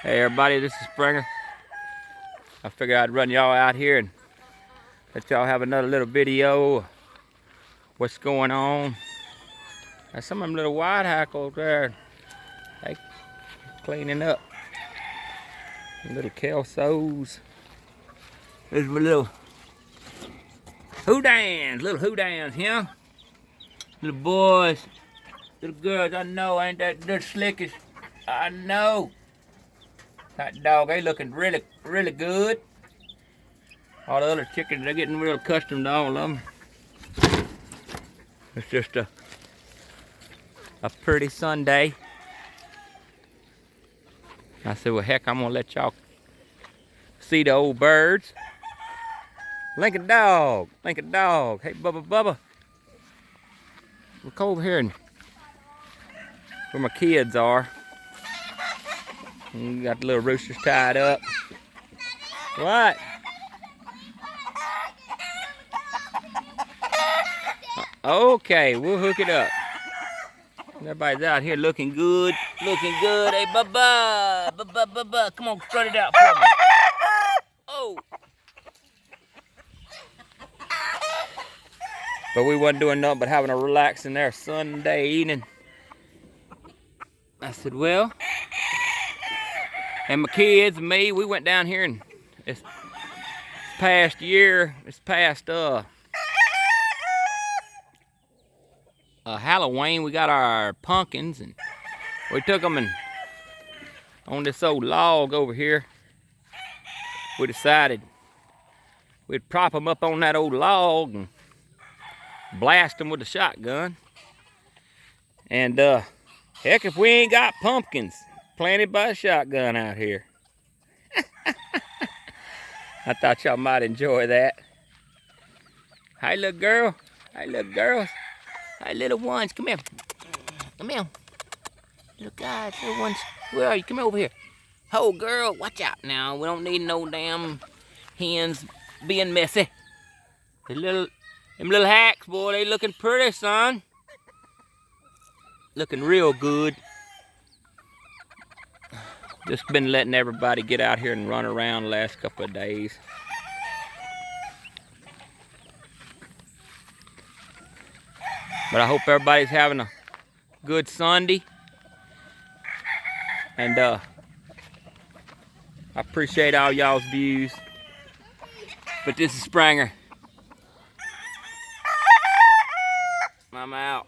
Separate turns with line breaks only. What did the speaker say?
Hey everybody, this is Springer. I figured I'd run y'all out here and let y'all have another little video of what's going on. There's some of them little white hackles there. They cleaning up. Little kelsos. There's my little houdans, yeah? Little boys, little girls, I know, ain't that the slickest? I know. That dog, they looking really, really good. All the other chickens, they're getting real accustomed to all of them. It's just a pretty Sunday. I said, well, heck, I'm gonna let y'all see the old birds. Lincoln dog. Hey, Bubba. Look over here and where my kids are. And we got the little roosters tied up. What? Okay, we'll hook it up. Everybody's out here looking good. Hey, Bubba. Come on, strut it out for me. Oh. But we wasn't doing nothing but having a relaxing there Sunday evening. I said, well, and my kids and me, we went down here and this past Halloween, we got our pumpkins and we took them and on this old log over here, we decided we'd prop them up on that old log and blast them with a shotgun. And heck, if we ain't got pumpkins planted by a shotgun out here. I thought y'all might enjoy that. Hey, little girl. Hey, little girls. Hey, little ones. Come here. Little guys, little ones. Where are you? Come over here. Oh, girl, watch out now. We don't need no damn hens being messy. Them little hacks, boy, they looking pretty, son. Looking real good. Just been letting everybody get out here and run around the last couple of days. But I hope everybody's having a good Sunday. And I appreciate all y'all's views. But this is Springer. I'm out.